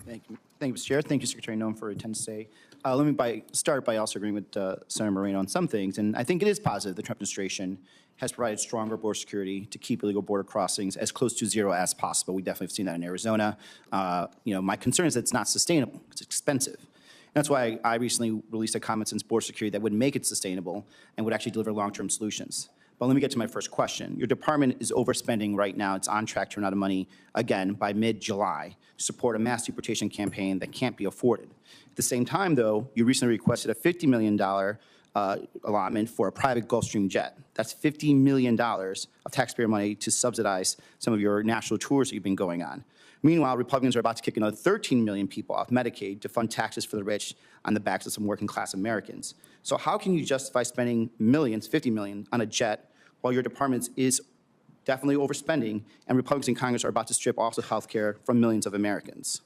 Thank you, Mr. Chair. Thank you, Secretary Noem, for your attendance today. Let me start by also agreeing with Senator Moreno on some things, and I think it is positive the Trump administration has provided stronger border security to keep illegal border crossings as close to zero as possible. We definitely have seen that in Arizona. My concern is that it's not sustainable. It's expensive. And that's why I recently released a common sense border security that would make it sustainable and would actually deliver long-term solutions. But let me get to my first question. Your department is overspending right now. It's on track to run out of money again by mid-July to support a mass deportation campaign that can't be afforded. At the same time, though, you recently requested a $50 million allotment for a private Gulfstream jet. That's $50 million of taxpayer money to subsidize some of your national tours that you've been going on. Meanwhile, Republicans are about to kick another 13 million people off Medicaid to fund taxes for the rich on the backs of some working class Americans. So how can you justify spending millions, 50 million, on a jet while your department is definitely overspending and Republicans in Congress are about to strip off the health care from millions of Americans?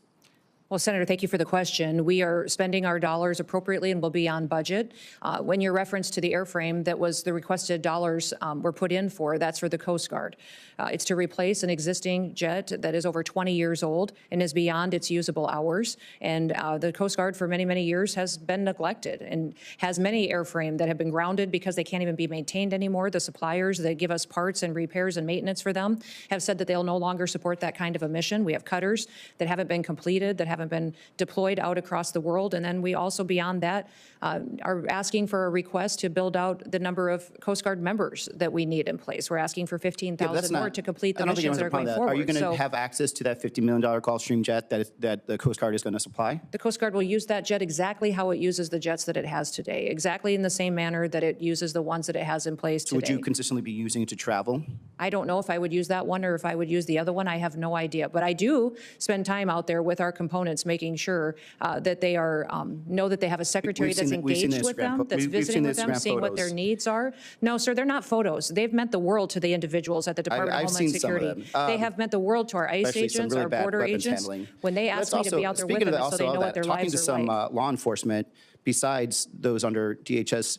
Well, Senator, thank you for the question. We are spending our dollars appropriately and will be on budget. When your reference to the airframe that was the requested dollars were put in for, that's for the Coast Guard. It's to replace an existing jet that is over 20 years old and is beyond its usable hours. And the Coast Guard for many, many years has been neglected and has many airframe that have been grounded because they can't even be maintained anymore. The suppliers that give us parts and repairs and maintenance for them have said that they'll no longer support that kind of a mission. We have cutters that haven't been completed, that haven't been deployed out across the world. And then we also, beyond that, are asking for a request to build out the number of Coast Guard members that we need in place. We're asking for 15,000 more to complete the missions that are going forward. Are you going to have access to that $50 million Gulfstream jet that the Coast Guard is going to supply? The Coast Guard will use that jet exactly how it uses the jets that it has today, exactly in the same manner that it uses the ones that it has in place today. So would you consistently be using it to travel? I don't know if I would use that one or if I would use the other one. I have no idea. But I do spend time out there with our components, making sure that they are know that they have a secretary that's engaged with them, that's visiting with them, seeing what their needs are. No, sir, they're not photos. They've meant the world to the individuals at the Department of Homeland Security. They have meant the world to our ICE agents, our border agents, when they ask me to be out there with them so they know what their lives are like. Talking to some law enforcement, besides those under DHS,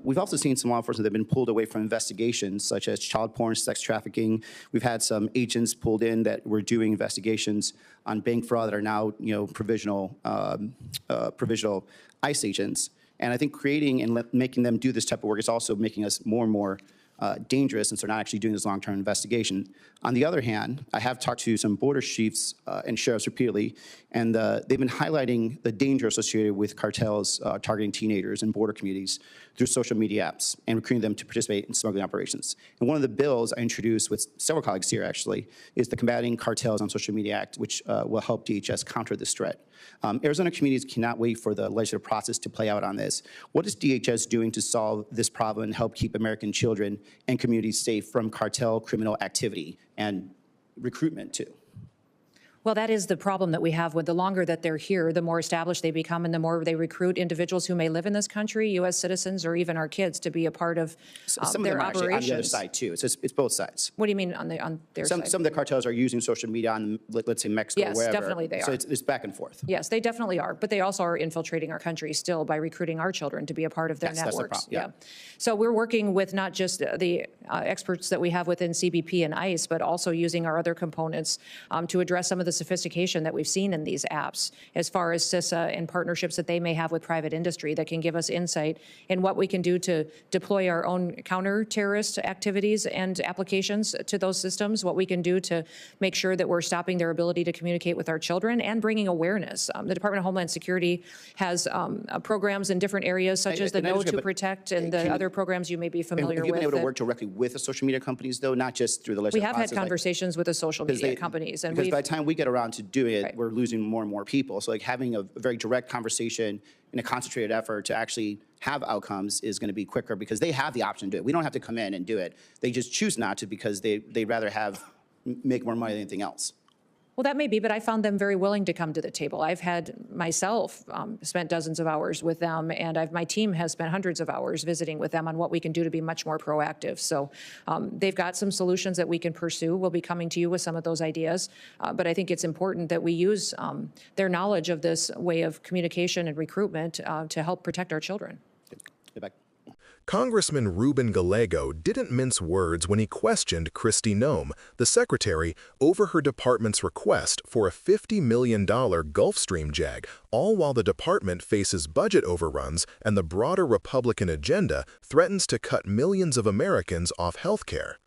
we've also seen some law enforcement that have been pulled away from investigations, such as child porn, sex trafficking. We've had some agents pulled in that were doing investigations on bank fraud that are now, provisional ICE agents. And I think creating and making them do this type of work is also making us more and more dangerous since they're not actually doing this long-term investigation. On the other hand, I have talked to some border chiefs and sheriffs repeatedly, and they've been highlighting the danger associated with cartels targeting teenagers in border communities through social media apps and recruiting them to participate in smuggling operations. And one of the bills I introduced with several colleagues here actually is the Combating Cartels on Social Media Act, which will help DHS counter this threat. Arizona communities cannot wait for the legislative process to play out on this. What is DHS doing to solve this problem and help keep American children and communities safe from cartel criminal activity and recruitment too? Well, that is the problem that we have. With the longer that they're here, the more established they become and the more they recruit individuals who may live in this country, U.S. citizens or even our kids, to be a part of some their of them are operations. on the other side too. It's both sides. What do you mean on their side? Some of the cartels are using social media on, let's say, Mexico, yes, wherever. Definitely they are. So it's back and forth. Yes, they definitely are. But they also are infiltrating our country still by recruiting our children to be a part of their networks. That's the problem. Yeah. So we're working with not just the experts that we have within CBP and ICE, but also using our other components to address some of the sophistication that we've seen in these apps as far as CISA and partnerships that they may have with private industry that can give us insight in what we can do to deploy our own counter-terrorist activities and applications to those systems, what we can do to make sure that we're stopping their ability to communicate with our children and bringing awareness. The Department of Homeland Security has programs in different areas such as the Know to Protect and the other programs you may be familiar with. Have you been able to work directly with the social media companies, though, not just through the legislative process? We have had conversations with the social media companies. And because by the time we get around to doing it, we're losing more and more people. So like having a very direct conversation in a concentrated effort to actually have outcomes is going to be quicker because they have the option to do it. We don't have to come in and do it. They just choose not to because they'd rather make more money than anything else. Well, that may be, but I found them very willing to come to the table. I've had myself spent dozens of hours with them, and my team has spent hundreds of hours visiting with them on what we can do to be much more proactive. So they've got some solutions that we can pursue. We'll be coming to you with some of those ideas, but I think it's important that we use their knowledge of this way of communication and recruitment to help protect our children. Get back. Congressman Ruben Gallego didn't mince words when he questioned Kristi Noem, the secretary, over her department's request for a $50 million Gulfstream JAG, all while the department faces budget overruns and the broader Republican agenda threatens to cut millions of Americans off health care.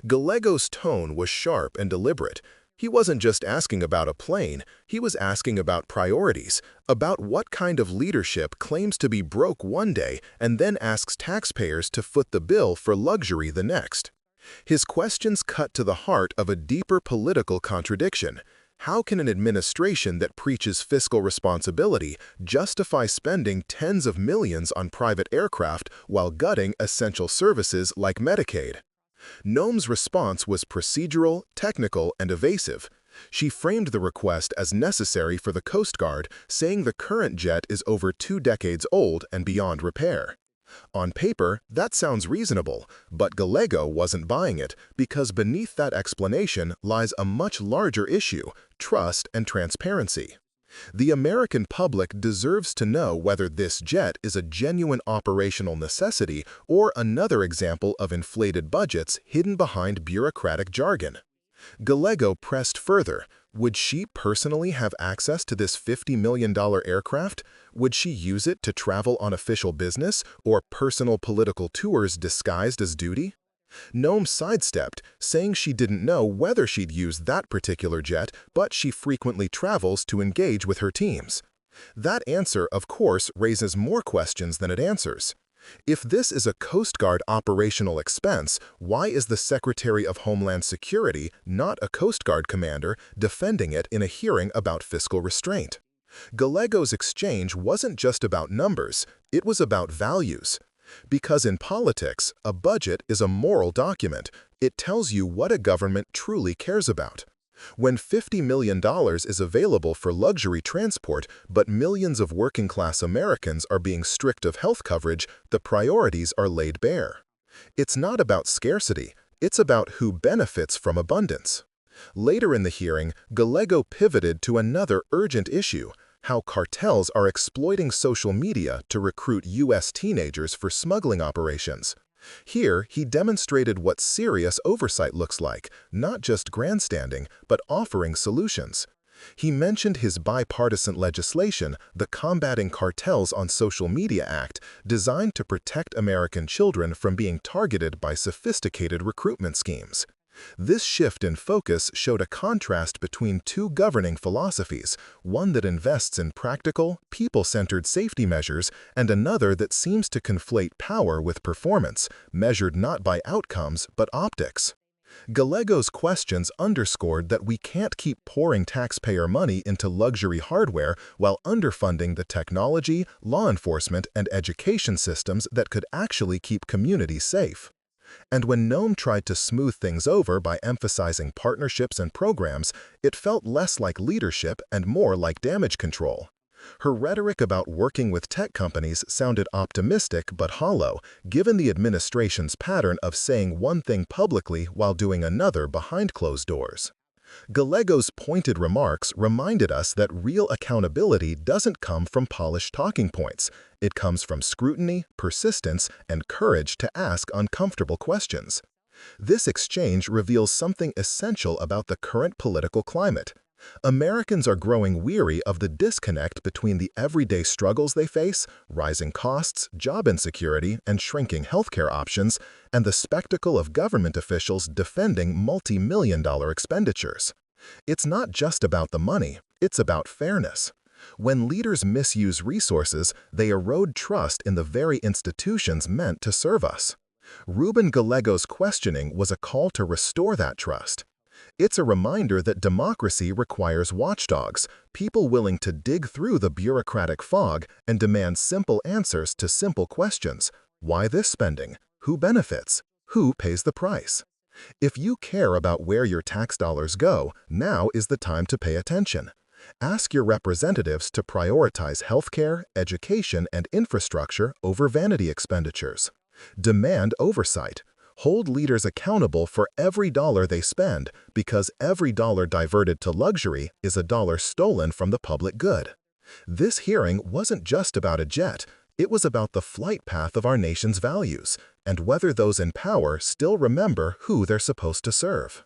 Gallego's tone was sharp and deliberate. He wasn't just asking about a plane, he was asking about priorities, about what kind of leadership claims to be broke one day and then asks taxpayers to foot the bill for luxury the next. His questions cut to the heart of a deeper political contradiction. How can an administration that preaches fiscal responsibility justify spending tens of millions on private aircraft while gutting essential services like Medicaid? Noem's response was procedural, technical, and evasive. She framed the request as necessary for the Coast Guard, saying the current jet is over 2 decades old and beyond repair. On paper, that sounds reasonable, but Gallego wasn't buying it because beneath that explanation lies a much larger issue: trust and transparency. The American public deserves to know whether this jet is a genuine operational necessity or another example of inflated budgets hidden behind bureaucratic jargon. Gallego pressed further. Would she personally have access to this $50 million aircraft? Would she use it to travel on official business or personal political tours disguised as duty? Noem sidestepped, saying she didn't know whether she'd use that particular jet, but she frequently travels to engage with her teams. That answer, of course, raises more questions than it answers. If this is a Coast Guard operational expense, why is the Secretary of Homeland Security, not a Coast Guard commander, defending it in a hearing about fiscal restraint? Gallego's exchange wasn't just about numbers, it was about values. Because in politics, a budget is a moral document. It tells you what a government truly cares about. When $50 million is available for luxury transport, but millions of working-class Americans are being stripped of health coverage, the priorities are laid bare. It's not about scarcity, it's about who benefits from abundance. Later in the hearing, Gallego pivoted to another urgent issue: how cartels are exploiting social media to recruit U.S. teenagers for smuggling operations. Here, he demonstrated what serious oversight looks like, not just grandstanding, but offering solutions. He mentioned his bipartisan legislation, the Combating Cartels on Social Media Act, designed to protect American children from being targeted by sophisticated recruitment schemes. This shift in focus showed a contrast between two governing philosophies, one that invests in practical, people-centered safety measures and another that seems to conflate power with performance, measured not by outcomes but optics. Gallego's questions underscored that we can't keep pouring taxpayer money into luxury hardware while underfunding the technology, law enforcement, and education systems that could actually keep communities safe. And when Noem tried to smooth things over by emphasizing partnerships and programs, it felt less like leadership and more like damage control. Her rhetoric about working with tech companies sounded optimistic but hollow, given the administration's pattern of saying one thing publicly while doing another behind closed doors. Gallego's pointed remarks reminded us that real accountability doesn't come from polished talking points. It comes from scrutiny, persistence, and courage to ask uncomfortable questions. This exchange reveals something essential about the current political climate. Americans are growing weary of the disconnect between the everyday struggles they face, rising costs, job insecurity, and shrinking healthcare options, and the spectacle of government officials defending multi-million-dollar expenditures. It's not just about the money, it's about fairness. When leaders misuse resources, they erode trust in the very institutions meant to serve us. Ruben Gallego's questioning was a call to restore that trust. It's a reminder that democracy requires watchdogs, people willing to dig through the bureaucratic fog and demand simple answers to simple questions. Why this spending? Who benefits? Who pays the price? If you care about where your tax dollars go, now is the time to pay attention. Ask your representatives to prioritize healthcare, education, and infrastructure over vanity expenditures. Demand oversight. Hold leaders accountable for every dollar they spend, because every dollar diverted to luxury is a dollar stolen from the public good. This hearing wasn't just about a jet, It was about the flight path of our nation's values and whether those in power still remember who they're supposed to serve.